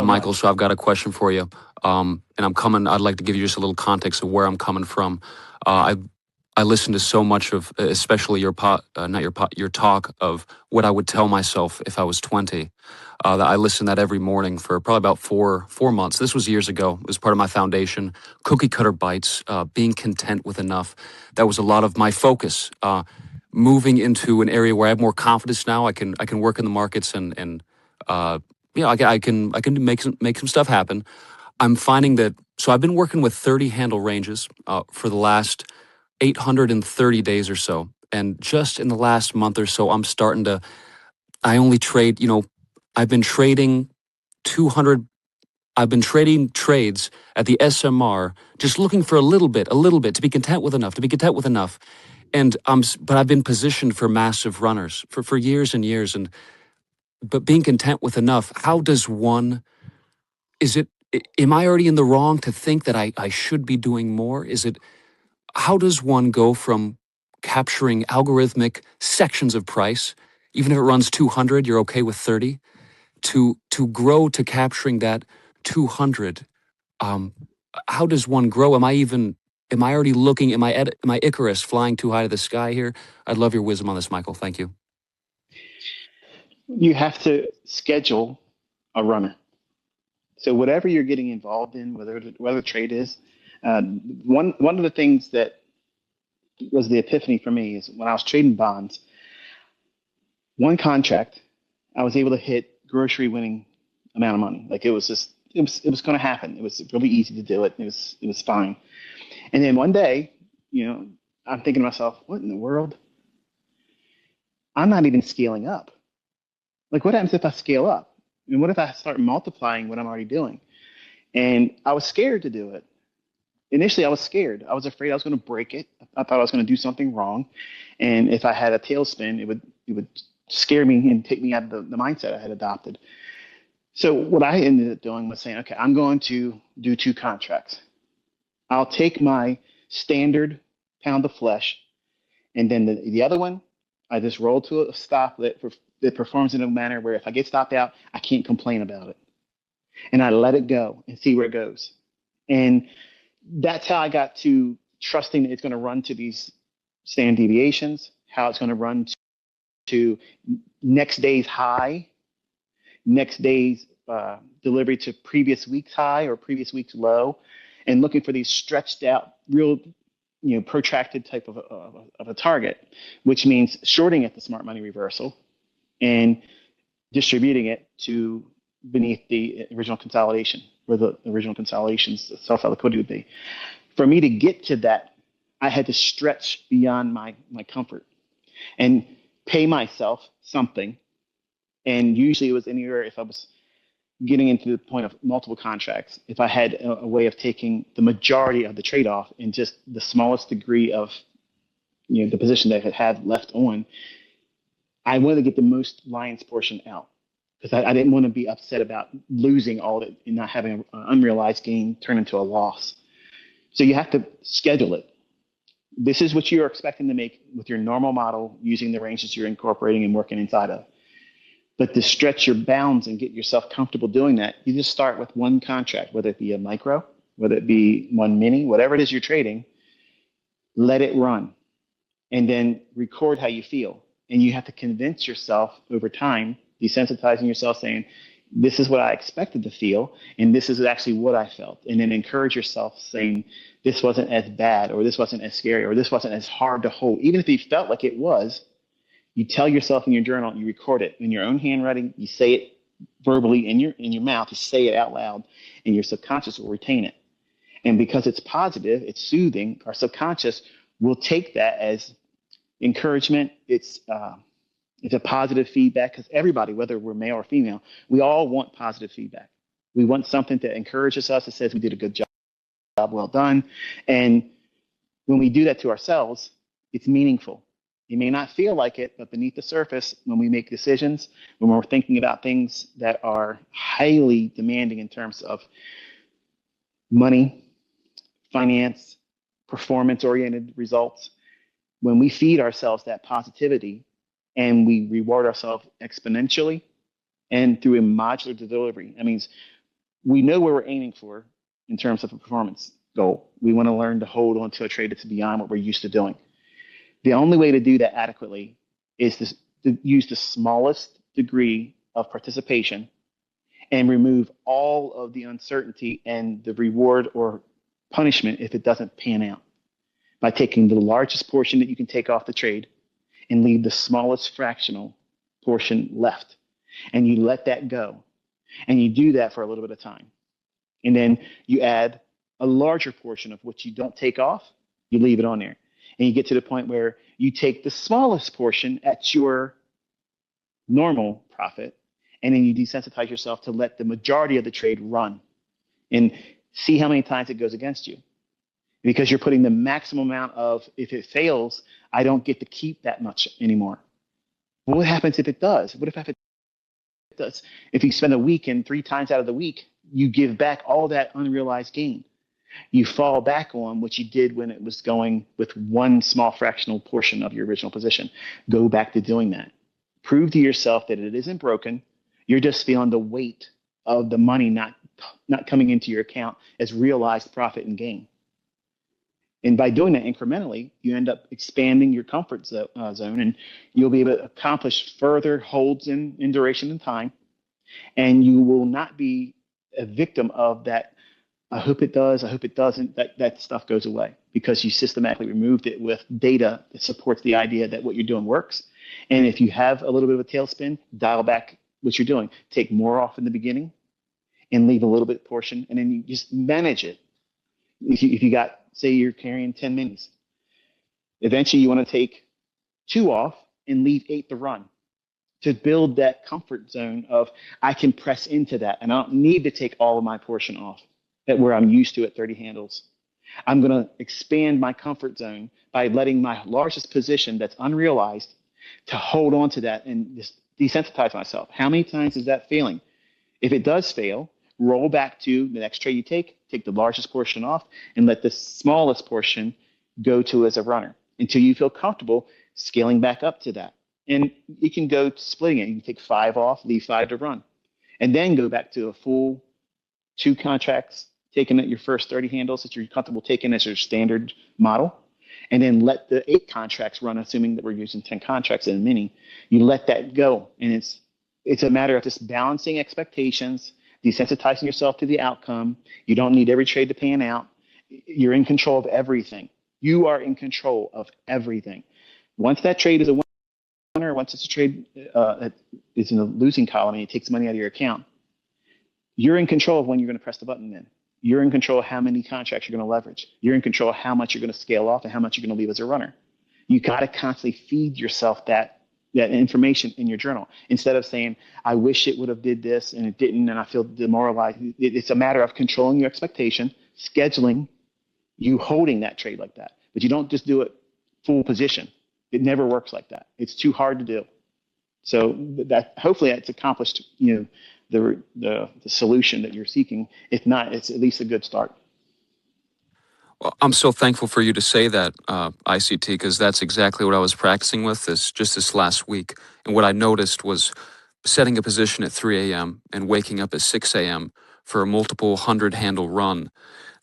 Michael, so I've got a question for you. And I'd like to give you just a little context of where I'm coming from. I listened to so much of, especially your talk of what I would tell myself if I was 20. That I listened to that every morning for probably about four months. This was years ago. It was part of my foundation. Cookie cutter bites, being content with enough. That was a lot of my focus. Moving into an area where I have more confidence now. I can work in the markets and I can make some stuff happen. I'm finding that, so I've been working with 30 handle ranges for the last 830 days or so. And just in the last month or so, I only trade, I've been trading 200, I've been trading trades at the SMR, just looking for a little bit, to be content with enough, And but I've been positioned for massive runners for years and years. But being content with enough, how does one, am I already in the wrong to think that I should be doing more? How does one go from capturing algorithmic sections of price, even if it runs 200, you're okay with 30, to grow to capturing that 200? Um, how does one grow? Am I already looking, am I Icarus flying too high to the sky here? I'd love your wisdom on this, Michael. Thank you. You have to schedule a runner. So whatever you're getting involved in, whether trade is, one of the things that was the epiphany for me is when I was trading bonds. One contract, I was able to hit grocery winning amount of money. Like it was going to happen. It was really easy to do it. It was fine. And then one day, I'm thinking to myself, what in the world? I'm not even scaling up. Like, what happens if I scale up? And what if I start multiplying what I'm already doing? And I was scared to do it. Initially, I was scared. I was afraid I was going to break it. I thought I was going to do something wrong. And if I had a tailspin, it would scare me and take me out of the mindset I had adopted. So what I ended up doing was saying, okay, I'm going to do two contracts. I'll take my standard pound of flesh, and then the other one, I just roll to a stop that performs in a manner where if I get stopped out, I can't complain about it. And I let it go and see where it goes. And that's how I got to trusting that it's going to run to these standard deviations, how it's going to run to next day's high, next day's delivery to previous week's high or previous week's low, and looking for these stretched out, real, protracted type of a target, which means shorting at the smart money reversal and distributing it to beneath the original consolidation, where the original consolidation's self-held liquidity would be. For me to get to that, I had to stretch beyond my comfort and pay myself something. And usually it was anywhere, if I was getting into the point of multiple contracts, if I had a way of taking the majority of the trade-off in just the smallest degree of the position that I had left on, I wanted to get the most lion's portion out because I didn't want to be upset about losing all of it and not having an unrealized gain turn into a loss. So you have to schedule it. This is what you're expecting to make with your normal model using the ranges you're incorporating and working inside of. But to stretch your bounds and get yourself comfortable doing that, you just start with one contract, whether it be a micro, whether it be one mini, whatever it is you're trading, let it run and then record how you feel. And you have to convince yourself over time, desensitizing yourself, saying, this is what I expected to feel, and this is actually what I felt. And then encourage yourself saying, this wasn't as bad, or this wasn't as scary, or this wasn't as hard to hold. Even if you felt like it was, you tell yourself in your journal, you record it in your own handwriting, you say it verbally in your mouth, you say it out loud, and your subconscious will retain it. And because it's positive, it's soothing, our subconscious will take that as encouragement. It's a positive feedback because everybody, whether we're male or female, we all want positive feedback. We want something that encourages us, that says we did a good job, well done. And when we do that to ourselves, it's meaningful. You may not feel like it, but beneath the surface, when we make decisions, when we're thinking about things that are highly demanding in terms of money, finance, performance-oriented results, when we feed ourselves that positivity and we reward ourselves exponentially and through a modular delivery, that means we know where we're aiming for in terms of a performance goal. We want to learn to hold on to a trade that's beyond what we're used to doing. The only way to do that adequately is to use the smallest degree of participation and remove all of the uncertainty and the reward or punishment if it doesn't pan out by taking the largest portion that you can take off the trade and leave the smallest fractional portion left. And you let that go. And you do that for a little bit of time. And then you add a larger portion of what you don't take off, you leave it on there. And you get to the point where you take the smallest portion at your normal profit, and then you desensitize yourself to let the majority of the trade run and see how many times it goes against you. Because you're putting the maximum amount of, if it fails, I don't get to keep that much anymore. Well, what happens if it does? What if it does? If you spend a week and 3 times out of the week, you give back all that unrealized gain. You fall back on what you did when it was going with one small fractional portion of your original position. Go back to doing that. Prove to yourself that it isn't broken. You're just feeling the weight of the money not coming into your account as realized profit and gain. And by doing that incrementally, you end up expanding your comfort zone, and you'll be able to accomplish further holds in duration and time. And you will not be a victim of that. I hope it does. I hope it doesn't. That stuff goes away because you systematically removed it with data that supports the idea that what you're doing works. And if you have a little bit of a tailspin, dial back what you're doing. Take more off in the beginning and leave a little bit portion, and then you just manage it. If you got, say you're carrying 10 minis, eventually you want to take 2 off and leave 8 to run to build that comfort zone of I can press into that and I don't need to take all of my portion off at where I'm used to at 30 handles. I'm going to expand my comfort zone by letting my largest position that's unrealized to hold on to that and just desensitize myself. How many times is that failing? If it does fail, roll back to the next trade you take the largest portion off, and let the smallest portion go to as a runner until you feel comfortable scaling back up to that. And you can go splitting it. You can take 5 off, leave 5 to run, and then go back to a full 2 contracts, taking at your first 30 handles that you're comfortable taking as your standard model, and then let the 8 contracts run, assuming that we're using 10 contracts in a mini. You let that go, and it's a matter of just balancing expectations, desensitizing yourself to the outcome. You don't need every trade to pan out. You're in control of everything. You are in control of everything. Once that trade is a winner, once it's a trade that is in a losing column and it takes money out of your account, you're in control of when you're going to press the button then. You're in control of how many contracts you're going to leverage. You're in control of how much you're going to scale off and how much you're going to leave as a runner. You got to constantly feed yourself that information in your journal instead of saying, I wish it would have did this and it didn't and I feel demoralized. It's a matter of controlling your expectation, scheduling, you holding that trade like that. But you don't just do it full position. It never works like that. It's too hard to do. So that hopefully it's accomplished, the solution that you're seeking. If not, it's at least a good start. Well, I'm so thankful for you to say that, ICT, because that's exactly what I was practicing with this last week. And what I noticed was setting a position at 3 a.m. and waking up at 6 a.m. for a multiple 100-handle run.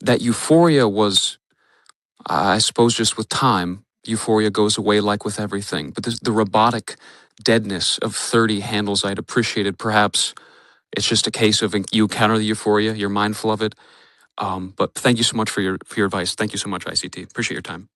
That euphoria was, I suppose, just with time, euphoria goes away like with everything. But the robotic deadness of 30 handles I'd appreciated. Perhaps it's just a case of you counter the euphoria, you're mindful of it. But thank you so much for your advice. Thank you so much, ICT. Appreciate your time.